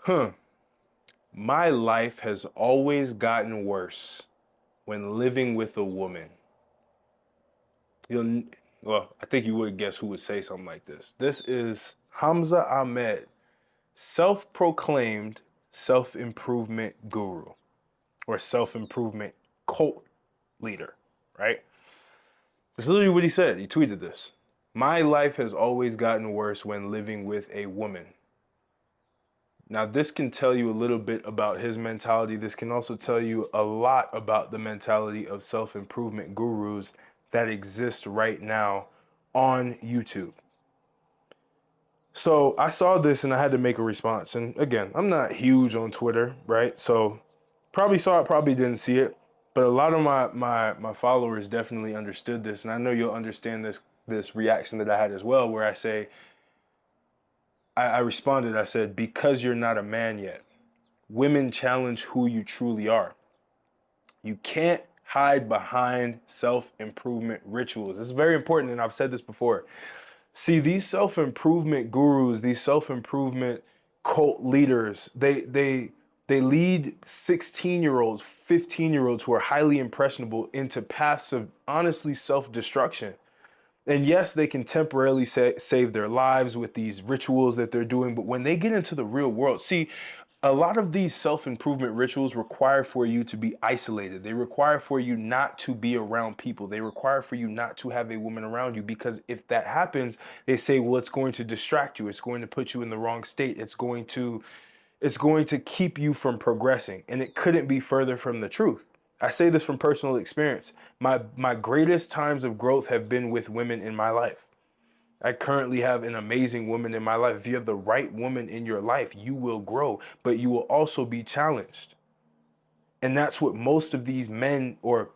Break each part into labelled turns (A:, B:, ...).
A: Huh. My life has always gotten worse when living with a woman. You'll, well, I think you would guess who would say something like this. This is Hamza Ahmed, self-proclaimed self-improvement guru or self-improvement cult leader, right? That's literally what he said. He tweeted this. My life has always gotten worse when living with a woman. Now, this can tell you a little bit about his mentality. This can also tell you a lot about the mentality of self improvement gurus that exist right now on YouTube. So I saw this and I had to make a response. And again, I'm not huge on Twitter, right? So probably saw it, probably didn't see it. But a lot of my followers definitely understood this. And I know you'll understand this reaction that I had as well, where I say, I responded, I said, because you're not a man yet. Women challenge who you truly are. You can't hide behind self-improvement rituals. This is very important, and I've said this before. See, these self-improvement gurus, these self-improvement cult leaders, they lead 16-year-olds, 15-year-olds who are highly impressionable into paths of honestly self-destruction. And yes, they can temporarily save their lives with these rituals that they're doing, but when they get into the real world, see, a lot of these self-improvement rituals require for you to be isolated. They require for you not to be around people. They require for you not to have a woman around you, because if that happens, they say, well, it's going to distract you. It's going to put you in the wrong state. It's going to keep you from progressing. And it couldn't be further from the truth. I say this from personal experience. My greatest times of growth have been with women in my life. I currently have an amazing woman in my life. If you have the right woman in your life, you will grow, but you will also be challenged. And that's what most of these men or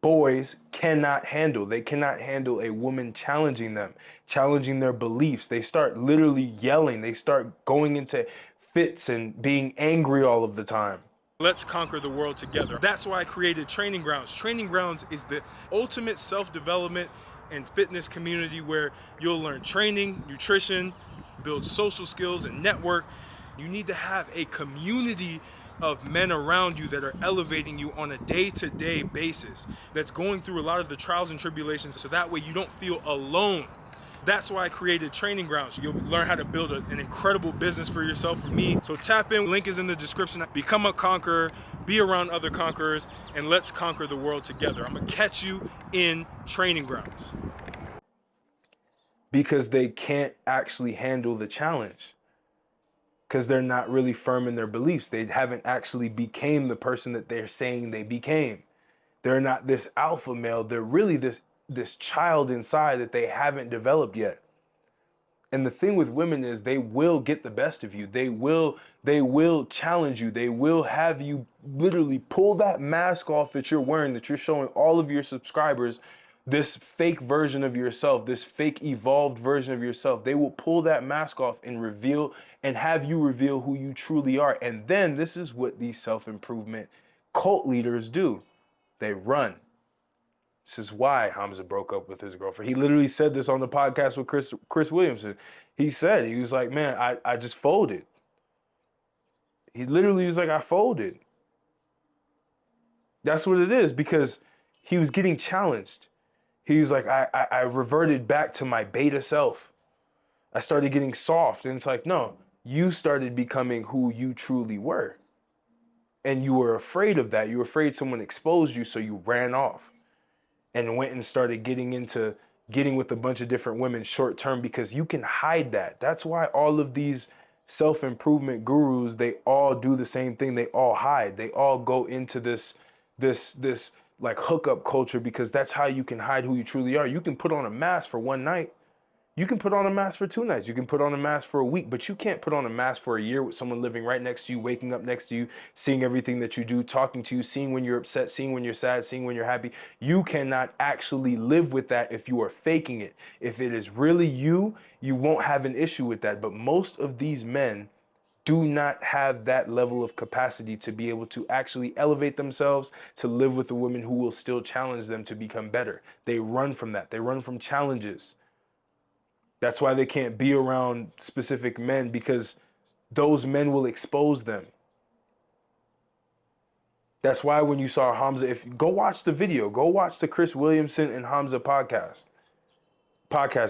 A: boys cannot handle. They cannot handle a woman challenging them, challenging their beliefs. They start literally yelling. They start going into fits and being angry all of the time.
B: Let's conquer the world together. That's why I created Training Grounds. Training Grounds is the ultimate self-development and fitness community where you'll learn training, nutrition, build social skills, and network. You need to have a community of men around you that are elevating you on a day-to-day basis, that's going through a lot of the trials and tribulations, so that way you don't feel alone. That's why I created Training Grounds. You'll learn how to build an incredible business for yourself, for me. So tap in, link is in the description. Become a conqueror, be around other conquerors, and let's conquer the world together. I'm gonna catch you in Training Grounds.
A: Because they can't actually handle the challenge. Because they're not really firm in their beliefs. They haven't actually became the person that they're saying they became. They're not this alpha male. They're really this child inside that they haven't developed yet. And the thing with women is they will get the best of you. They will challenge you. They will have you literally pull that mask off that you're wearing, that you're showing all of your subscribers, this fake version of yourself, this fake evolved version of yourself. They will pull that mask off and reveal and have you reveal who you truly are. And then this is what these self-improvement cult leaders do. They run. This is why Hamza broke up with his girlfriend. He literally said this on the podcast with Chris Williamson. He said, he was like, man, I just folded. He literally was like, I folded. That's what it is, because he was getting challenged. He was like, I reverted back to my beta self. I started getting soft. And it's like, no, you started becoming who you truly were. And you were afraid of that. You were afraid someone exposed you, so you ran off and went and started getting with a bunch of different women short term, because you can hide that. That's why all of these self-improvement gurus, they all do the same thing. They all hide. They all go into this like hookup culture, because that's how you can hide who you truly are. You can put on a mask for one night. You can put on a mask for 2 nights. You can put on a mask for a week, but you can't put on a mask for a year with someone living right next to you, waking up next to you, seeing everything that you do, talking to you, seeing when you're upset, seeing when you're sad, seeing when you're happy. You cannot actually live with that if you are faking it. If it is really you, you won't have an issue with that. But most of these men do not have that level of capacity to be able to actually elevate themselves, to live with a woman who will still challenge them to become better. They run from that. They run from challenges. That's why they can't be around specific men, because those men will expose them. That's why when you saw Hamza, if go watch the video, go watch the Chris Williamson and Hamza podcast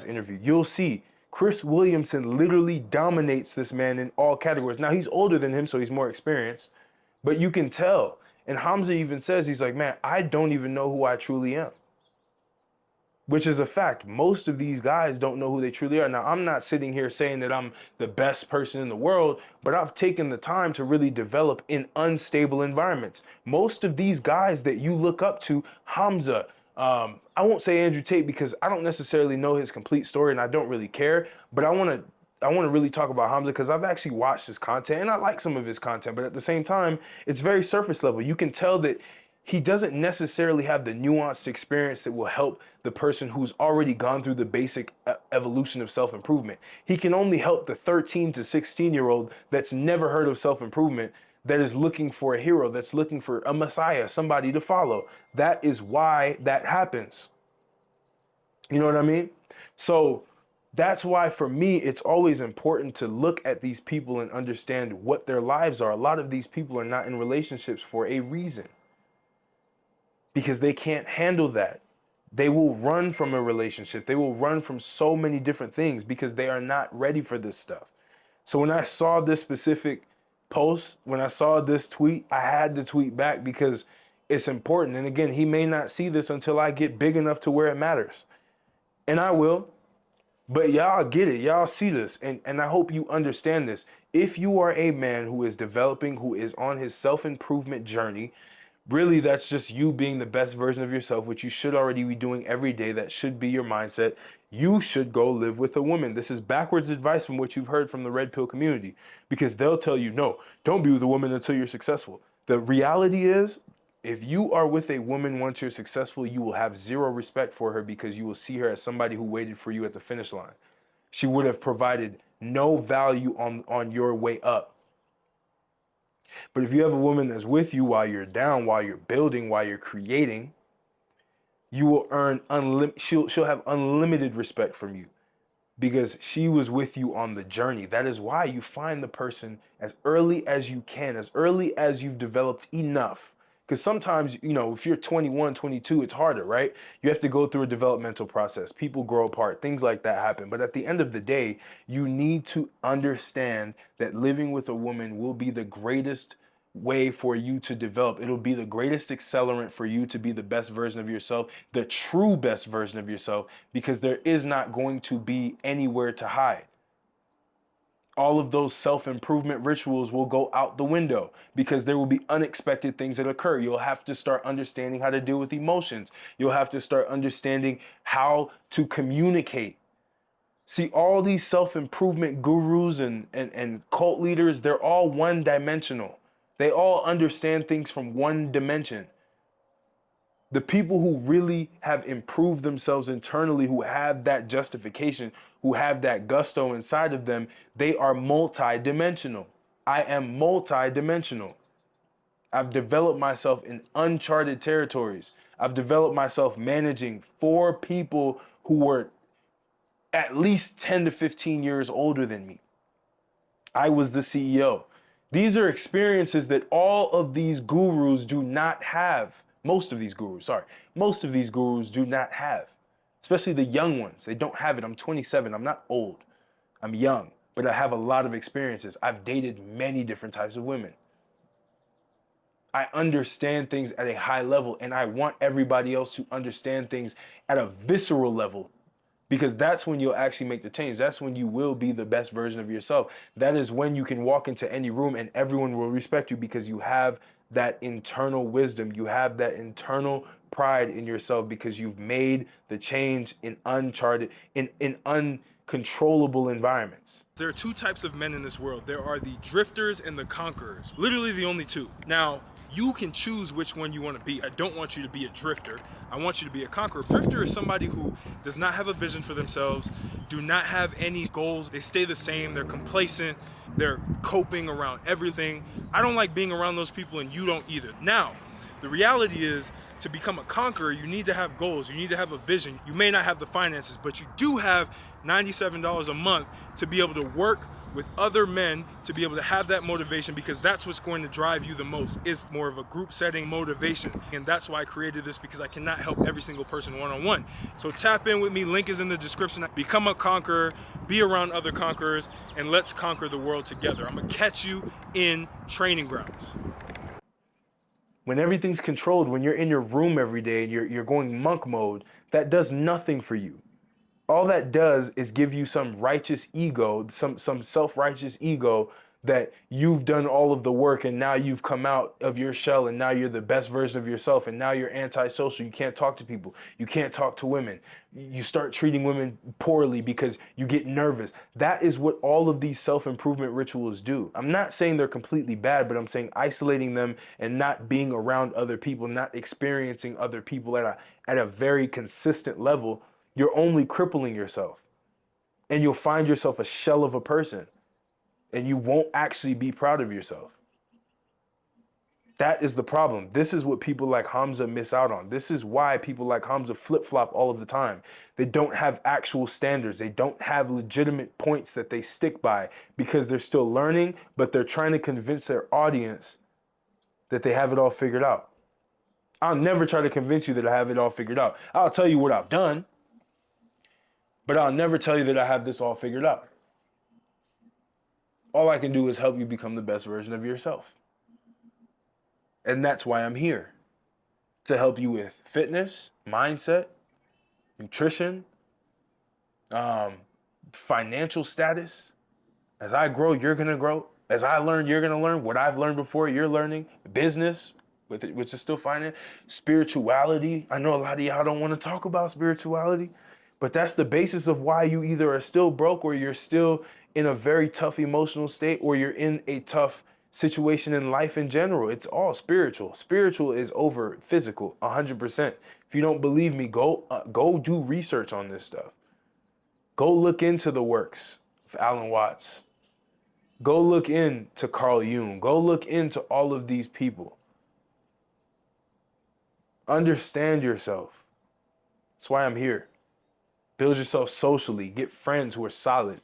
A: interview, you'll see Chris Williamson literally dominates this man in all categories. Now he's older than him, so he's more experienced, but you can tell. And Hamza even says, he's like, man, I don't even know who I truly am. Which is a fact. Most of these guys don't know who they truly are. Now, I'm not sitting here saying that I'm the best person in the world, but I've taken the time to really develop in unstable environments. Most of these guys that you look up to, Hamza, I won't say Andrew Tate because I don't necessarily know his complete story and I don't really care, but I want to really talk about Hamza because I've actually watched his content and I like some of his content, but at the same time, it's very surface level. You can tell that he doesn't necessarily have the nuanced experience that will help the person who's already gone through the basic evolution of self-improvement. He can only help the 13 to 16-year-old that's never heard of self-improvement, that is looking for a hero, that's looking for a messiah, somebody to follow. That is why that happens. You know what I mean? So that's why for me, it's always important to look at these people and understand what their lives are. A lot of these people are not in relationships for a reason, because they can't handle that. They will run from a relationship. They will run from so many different things because they are not ready for this stuff. So when I saw this specific post, when I saw this tweet, I had to tweet back because it's important. And again, he may not see this until I get big enough to where it matters. And I will. But y'all get it. Y'all see this. And I hope you understand this. If you are a man who is developing, who is on his self-improvement journey, really, that's just you being the best version of yourself, which you should already be doing every day. That should be your mindset. You should go live with a woman. This is backwards advice from what you've heard from the red pill community, because they'll tell you, no, don't be with a woman until you're successful. The reality is, if you are with a woman once you're successful, you will have zero respect for her because you will see her as somebody who waited for you at the finish line. She would have provided no value on your way up. But if you have a woman that's with you while you're down, while you're building, while you're creating, you will earn she'll have unlimited respect from you because she was with you on the journey. That is why you find the person as early as you can, as early as you've developed enough. Because sometimes, you know, if you're 21, 22, it's harder, right? You have to go through a developmental process. People grow apart, things like that happen. But at the end of the day, you need to understand that living with a woman will be the greatest way for you to develop. It'll be the greatest accelerant for you to be the best version of yourself, the true best version of yourself, because there is not going to be anywhere to hide. All of those self-improvement rituals will go out the window because there will be unexpected things that occur. You'll have to start understanding how to deal with emotions. You'll have to start understanding how to communicate. See, all these self-improvement gurus and cult leaders, they're all one-dimensional. They all understand things from one dimension. The people who really have improved themselves internally, who have that justification, who have that gusto inside of them, they are multi-dimensional. I am multi-dimensional. I've developed myself in uncharted territories. I've developed myself managing 4 people who were at least 10 to 15 years older than me. I was the CEO. These are experiences that all of these gurus do not have. Most of these gurus do not have, especially the young ones. They don't have it. I'm 27. I'm not old. I'm young, but I have a lot of experiences. I've dated many different types of women. I understand things at a high level, and I want everybody else to understand things at a visceral level, because that's when you'll actually make the change. That's when you will be the best version of yourself. That is when you can walk into any room and everyone will respect you because you have that internal wisdom. You have that internal pride in yourself because you've made the change in uncharted, in uncontrollable environments.
B: There are 2 types of men in this world. There are the drifters and the conquerors. Literally the only 2. Now, you can choose which one you want to be. I don't want you to be a drifter. I want you to be a conqueror. Drifter is somebody who does not have a vision for themselves, do not have any goals. They stay the same. They're complacent. They're coping around everything. I don't like being around those people, and you don't either. Now, the The reality is, to become a conqueror, you need to have goals. You need to have a vision. You may not have the finances, but you do have $97 a month to be able to work with other men, to be able to have that motivation, because that's what's going to drive you the most. It's more of a group setting motivation. And that's why I created this, because I cannot help every single person one-on-one. So tap in with me. Link is in the description. Become a conqueror, be around other conquerors, and let's conquer the world together. I'm gonna catch you in training grounds.
A: When everything's controlled, when you're in your room every day and you're going monk mode, that does nothing for you. All that does is give you some righteous ego, some self-righteous ego that you've done all of the work and now you've come out of your shell and now you're the best version of yourself and now you're antisocial. You can't talk to people. You can't talk to women. You start treating women poorly because you get nervous. That is what all of these self-improvement rituals do. I'm not saying they're completely bad, but I'm saying isolating them and not being around other people, not experiencing other people at a very consistent level, you're only crippling yourself. And you'll find yourself a shell of a person. And you won't actually be proud of yourself. That is the problem. This is what people like Hamza miss out on. This is why people like Hamza flip-flop all of the time. They don't have actual standards. They don't have legitimate points that they stick by because they're still learning, but they're trying to convince their audience that they have it all figured out. I'll never try to convince you that I have it all figured out. I'll tell you what I've done, but I'll never tell you that I have this all figured out. All I can do is help you become the best version of yourself. And that's why I'm here. To help you with fitness, mindset, nutrition, financial status. As I grow, you're going to grow. As I learn, you're going to learn. What I've learned before, you're learning. Business, which is still finance. Spirituality. I know a lot of y'all don't want to talk about spirituality, but that's the basis of why you either are still broke or you're still in a very tough emotional state or you're in a tough situation in life in general. It's all spiritual. Spiritual is over physical, 100%. If you don't believe me, go do research on this stuff. Go look into the works of Alan Watts. Go look into Carl Jung. Go look into all of these people. Understand yourself. That's why I'm here. Build yourself socially. Get friends who are solid.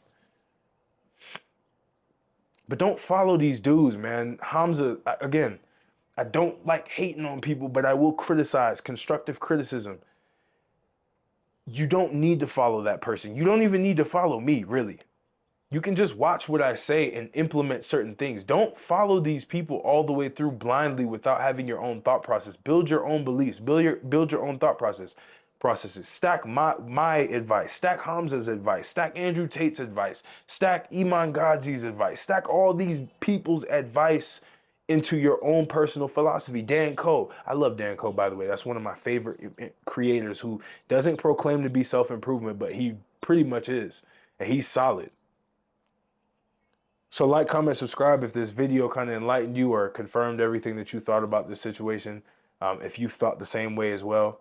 A: But don't follow these dudes, man. Hamza, again, I don't like hating on people, but I will criticize, constructive criticism. You don't need to follow that person. You don't even need to follow me, really. You can just watch what I say and implement certain things. Don't follow these people all the way through blindly without having your own thought process. Build your own beliefs. Build your own thought processes. Stack my advice. Stack Hamza's advice. Stack Andrew Tate's advice. Stack Iman Ghazi's advice. Stack all these people's advice into your own personal philosophy. Dan Coe. I love Dan Coe, by the way. That's one of my favorite creators who doesn't proclaim to be self-improvement, but he pretty much is. And he's solid. So like, comment, subscribe if this video kind of enlightened you or confirmed everything that you thought about this situation. If you thought the same way as well.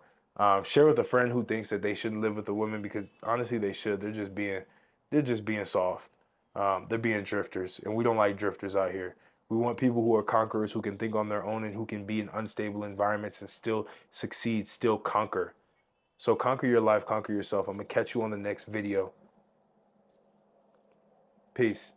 A: Share with a friend who thinks that they shouldn't live with a woman, because honestly they should. They're just being soft. They're being drifters, and we don't like drifters out here. We want people who are conquerors, who can think on their own and who can be in unstable environments and still succeed, still conquer. So conquer your life, conquer yourself. I'm gonna catch you on the next video. Peace.